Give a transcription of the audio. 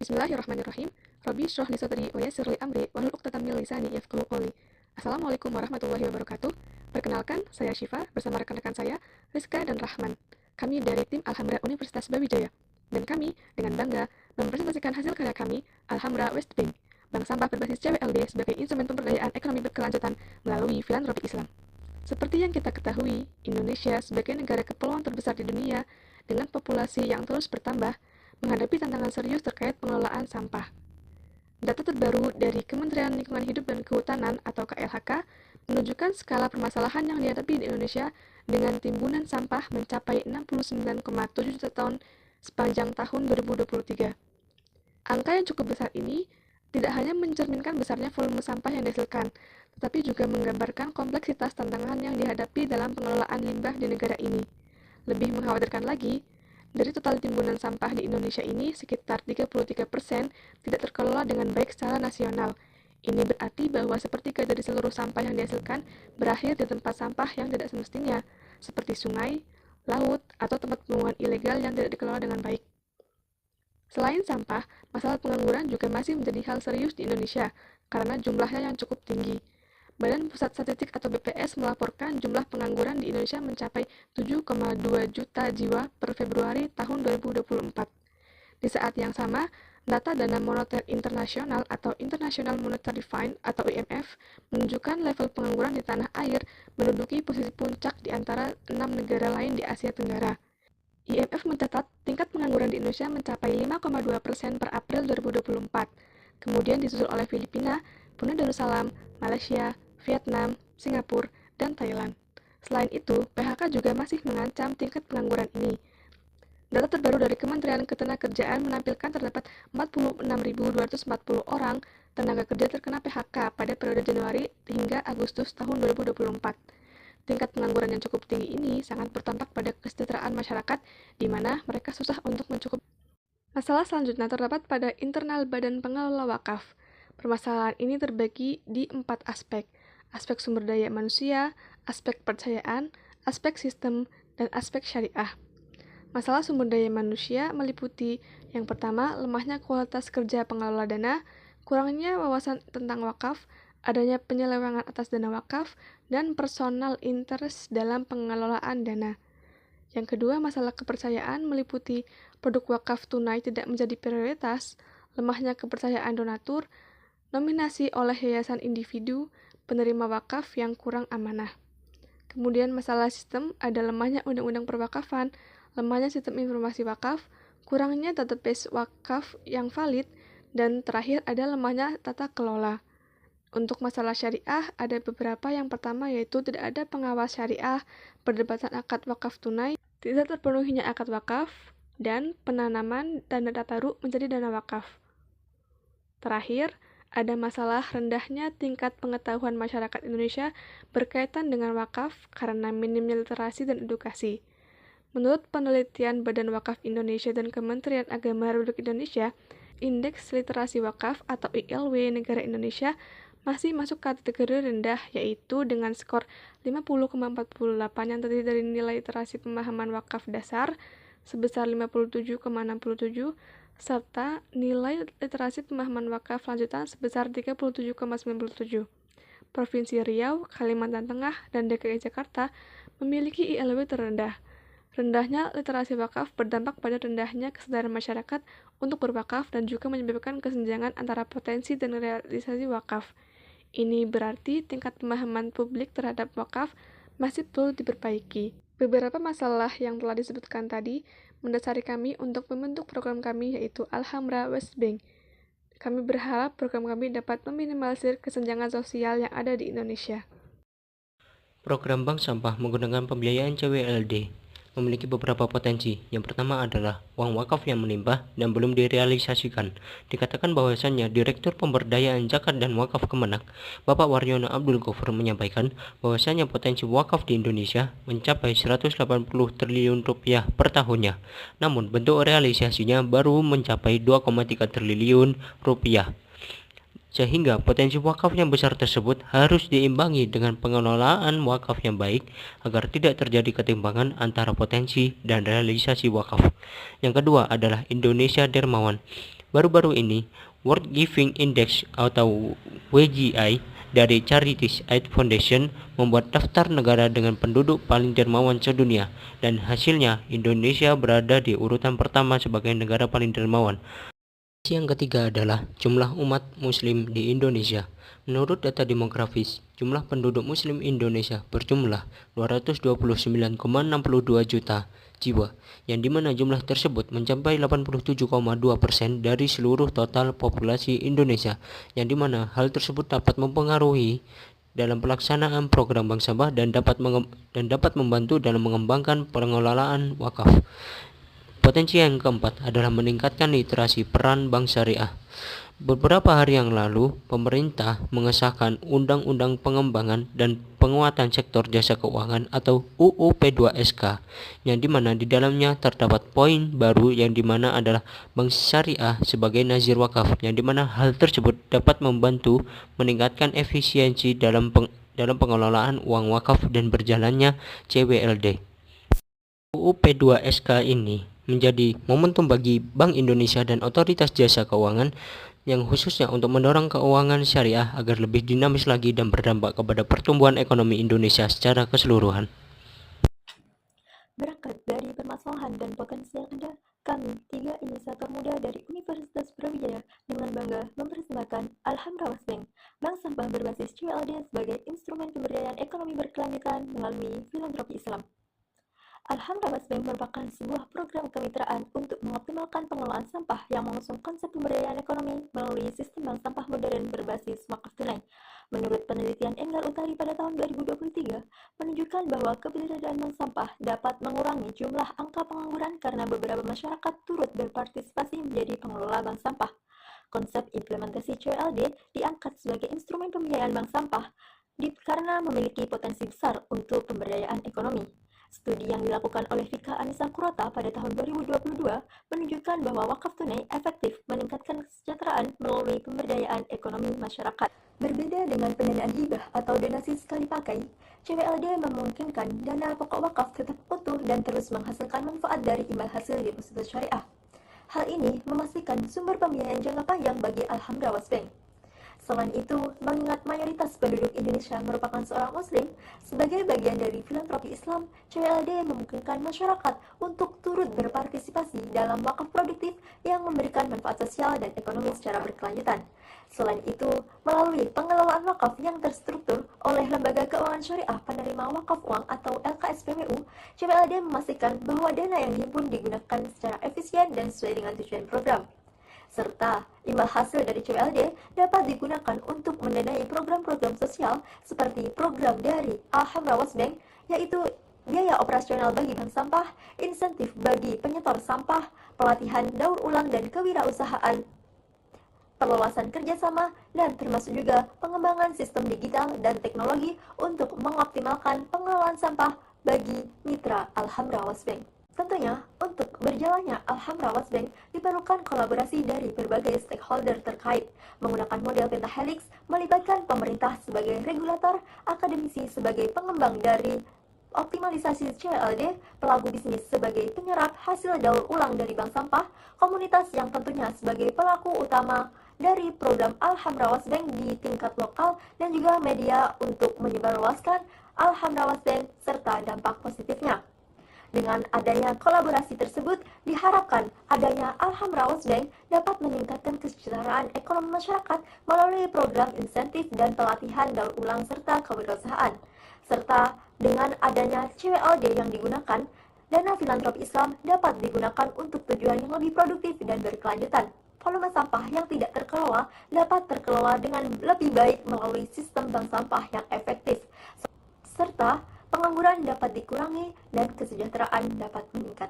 Bismillahirrahmanirrahim. Rabbi shrah li sadri wa yassir li amri wahlul 'uqdatam min lisani yafqahu qawli. Assalamualaikum warahmatullahi wabarakatuh. Perkenalkan, saya Syifa bersama rekan-rekan saya, Rizka dan Rahman. Kami dari tim Alhambra Universitas Brawijaya. Dan kami dengan bangga mempresentasikan hasil karya kami, Alhambra West Bank, bank sampah berbasis CWLD sebagai instrumen pemberdayaan ekonomi berkelanjutan melalui filantropi Islam. Seperti yang kita ketahui, Indonesia sebagai negara kepulauan terbesar di dunia dengan populasi yang terus bertambah, menghadapi tantangan serius terkait pengelolaan sampah. Data terbaru dari Kementerian Lingkungan Hidup dan Kehutanan atau KLHK menunjukkan skala permasalahan yang dihadapi di Indonesia dengan timbunan sampah mencapai 69,7 juta ton sepanjang tahun 2023. Angka yang cukup besar ini tidak hanya mencerminkan besarnya volume sampah yang dihasilkan, tetapi juga menggambarkan kompleksitas tantangan yang dihadapi dalam pengelolaan limbah di negara ini. Lebih mengkhawatirkan lagi, dari total timbunan sampah di Indonesia ini, sekitar 33% tidak terkelola dengan baik secara nasional. Ini berarti bahwa sepertiga dari seluruh sampah yang dihasilkan berakhir di tempat sampah yang tidak semestinya, seperti sungai, laut, atau tempat pembuangan ilegal yang tidak dikelola dengan baik. Selain sampah, masalah pengangguran juga masih menjadi hal serius di Indonesia karena jumlahnya yang cukup tinggi. Badan Pusat Statistik atau BPS melaporkan jumlah pengangguran di Indonesia mencapai 7,2 juta jiwa per Februari tahun 2024. Di saat yang sama, data Dana Moneter Internasional atau International Monetary Fund atau IMF menunjukkan level pengangguran di tanah air menduduki posisi puncak di antara 6 negara lain di Asia Tenggara. IMF mencatat tingkat pengangguran di Indonesia mencapai 5,2% per April 2024, kemudian disusul oleh Filipina, Brunei Darussalam, Malaysia, Vietnam, Singapura, dan Thailand. Selain itu, PHK juga masih mengancam tingkat pengangguran ini. Data terbaru dari Kementerian Ketenagakerjaan menampilkan terdapat 46.240 orang tenaga kerja terkena PHK pada periode Januari hingga Agustus tahun 2024. Tingkat pengangguran yang cukup tinggi ini sangat berdampak pada kesejahteraan masyarakat, di mana mereka susah untuk mencukupi. Masalah selanjutnya terdapat pada internal Badan Pengelola Wakaf. Permasalahan ini terbagi di 4 aspek: aspek sumber daya manusia, aspek kepercayaan, aspek sistem, dan aspek syariah. Masalah sumber daya manusia meliputi yang pertama, lemahnya kualitas kerja pengelola dana, kurangnya wawasan tentang wakaf, adanya penyelewengan atas dana wakaf, dan personal interest dalam pengelolaan dana. Yang kedua, masalah kepercayaan meliputi produk wakaf tunai tidak menjadi prioritas, lemahnya kepercayaan donatur, nominasi oleh yayasan individu, penerima wakaf yang kurang amanah. Kemudian masalah sistem ada lemahnya undang-undang perwakafan, lemahnya sistem informasi wakaf, kurangnya database wakaf yang valid, dan terakhir ada lemahnya tata kelola. Untuk masalah syariah, ada beberapa. Yang pertama yaitu tidak ada pengawas syariah, perdebatan akad wakaf tunai, tidak terpenuhinya akad wakaf, dan penanaman dana taru menjadi dana wakaf. Terakhir, ada masalah rendahnya tingkat pengetahuan masyarakat Indonesia berkaitan dengan wakaf karena minimnya literasi dan edukasi. Menurut penelitian Badan Wakaf Indonesia dan Kementerian Agama Republik Indonesia, Indeks Literasi Wakaf atau ILW negara Indonesia masih masuk kategori rendah, yaitu dengan skor 50,48 yang terdiri dari nilai literasi pemahaman wakaf dasar sebesar 57,67 serta nilai literasi pemahaman wakaf lanjutan sebesar 37,97. Provinsi Riau, Kalimantan Tengah, dan DKI Jakarta memiliki ILW terendah. Rendahnya literasi wakaf berdampak pada rendahnya kesadaran masyarakat untuk berwakaf dan juga menyebabkan kesenjangan antara potensi dan realisasi wakaf. Ini berarti tingkat pemahaman publik terhadap wakaf masih perlu diperbaiki. Beberapa masalah yang telah disebutkan tadi mendasari kami untuk membentuk program kami yaitu Alhambra West Bank. Kami berharap program kami dapat meminimalisir kesenjangan sosial yang ada di Indonesia. Program bank sampah menggunakan pembiayaan CWLD memiliki beberapa potensi. Yang pertama adalah uang wakaf yang melimpah dan belum direalisasikan. Dikatakan bahwasannya Direktur Pemberdayaan Zakat dan Wakaf Kemenak, Bapak Waryono Abdul Ghaffur menyampaikan bahwasannya potensi wakaf di Indonesia mencapai 180 triliun rupiah per tahunnya. Namun bentuk realisasinya baru mencapai 2,3 triliun rupiah. Sehingga potensi wakaf yang besar tersebut harus diimbangi dengan pengelolaan wakaf yang baik agar tidak terjadi ketimpangan antara potensi dan realisasi wakaf. Yang kedua adalah Indonesia Dermawan. Baru-baru ini, World Giving Index atau WGI dari Charities Aid Foundation membuat daftar negara dengan penduduk paling dermawan sedunia, dan hasilnya Indonesia berada di urutan pertama sebagai negara paling dermawan. Yang ketiga adalah jumlah umat muslim di Indonesia. Menurut data demografis, jumlah penduduk muslim Indonesia berjumlah 229,62 juta jiwa, yang dimana jumlah tersebut mencapai 87,2% dari seluruh total populasi Indonesia, yang dimana hal tersebut dapat mempengaruhi dalam pelaksanaan program bank sampah dan dapat membantu dalam mengembangkan pengelolaan wakaf. Potensi yang keempat adalah meningkatkan literasi peran bank syariah. Beberapa hari yang lalu, pemerintah mengesahkan Undang-Undang Pengembangan dan Penguatan Sektor Jasa Keuangan atau UU P2SK, yang dimana di dalamnya terdapat poin baru yang dimana adalah bank syariah sebagai nazir wakaf, yang dimana hal tersebut dapat membantu meningkatkan efisiensi dalam pengelolaan uang wakaf dan berjalannya CWLD. UU P2SK ini menjadi momentum bagi Bank Indonesia dan Otoritas Jasa Keuangan yang khususnya untuk mendorong keuangan syariah agar lebih dinamis lagi dan berdampak kepada pertumbuhan ekonomi Indonesia secara keseluruhan. Berangkat dari permasalahan dan potensi yang ada, kami, 3 inisiator muda dari Universitas Brawijaya, dengan bangga mempersembahkan Alhamrawas Bank, bank sampah berbasis CWLD sebagai instrumen pemberdayaan ekonomi berkelanjutan melalui filantropi Islam. Alhamrawas Bank merupakan sebuah program kemitraan untuk mengoptimalkan pengelolaan sampah yang mengusung konsep pemberdayaan ekonomi melalui sistem bank sampah modern berbasis wakaf tunai. Menurut penelitian Enggar Utari pada tahun 2023, menunjukkan bahwa keberadaan bank sampah dapat mengurangi jumlah angka pengangguran karena beberapa masyarakat turut berpartisipasi menjadi pengelola bank sampah. Konsep implementasi CWLD diangkat sebagai instrumen pembiayaan bank sampah karena memiliki potensi besar untuk pemberdayaan ekonomi. Studi yang dilakukan oleh Vika Anissa Kurota pada tahun 2022 menunjukkan bahwa wakaf tunai efektif meningkatkan kesejahteraan melalui pemberdayaan ekonomi masyarakat. Berbeda dengan pendanaan hibah atau donasi sekali pakai, CWLD memungkinkan dana pokok wakaf tetap utuh dan terus menghasilkan manfaat dari imbal hasil deposito syariah. Hal ini memastikan sumber pembiayaan jangka panjang bagi Alhamrawas Bank. Selain itu, mengingat mayoritas penduduk Indonesia merupakan seorang Muslim, sebagai bagian dari filantropi Islam, CWLD memungkinkan masyarakat untuk turut berpartisipasi dalam wakaf produktif yang memberikan manfaat sosial dan ekonomi secara berkelanjutan. Selain itu, melalui pengelolaan wakaf yang terstruktur oleh Lembaga Keuangan Syariah Penerima Wakaf Uang atau LKSPWU, CWLD memastikan bahwa dana yang dihimpun digunakan secara efisien dan sesuai dengan tujuan program. Serta imbal hasil dari CWLD dapat digunakan untuk mendanai program-program sosial seperti program dari Alhamrawas Bank, yaitu biaya operasional bagi bank sampah, insentif bagi penyetor sampah, pelatihan daur ulang dan kewirausahaan, perluasan kerjasama, dan termasuk juga pengembangan sistem digital dan teknologi untuk mengoptimalkan pengelolaan sampah bagi mitra Alhamrawas Bank. Tentunya, untuk berjalannya Alhamrawas Bank diperlukan kolaborasi dari berbagai stakeholder terkait, menggunakan model pentahelix, melibatkan pemerintah sebagai regulator, akademisi sebagai pengembang dari optimalisasi CWLD, pelaku bisnis sebagai penyerap hasil daur ulang dari bank sampah, komunitas yang tentunya sebagai pelaku utama dari program Alhamrawas Bank di tingkat lokal, dan juga media untuk menyebarluaskan Alhamrawas Bank serta dampak positifnya. Dengan adanya kolaborasi tersebut, diharapkan adanya Alhamrawas Bank dapat meningkatkan kesejahteraan ekonomi masyarakat melalui program insentif dan pelatihan daur ulang serta kewirausahaan. Serta dengan adanya CWLD yang digunakan, dana filantropi Islam dapat digunakan untuk tujuan yang lebih produktif dan berkelanjutan. Volume sampah yang tidak terkelola dapat terkelola dengan lebih baik melalui sistem bank sampah yang efektif. Serta pengangguran dapat dikurangi dan kesejahteraan dapat meningkat.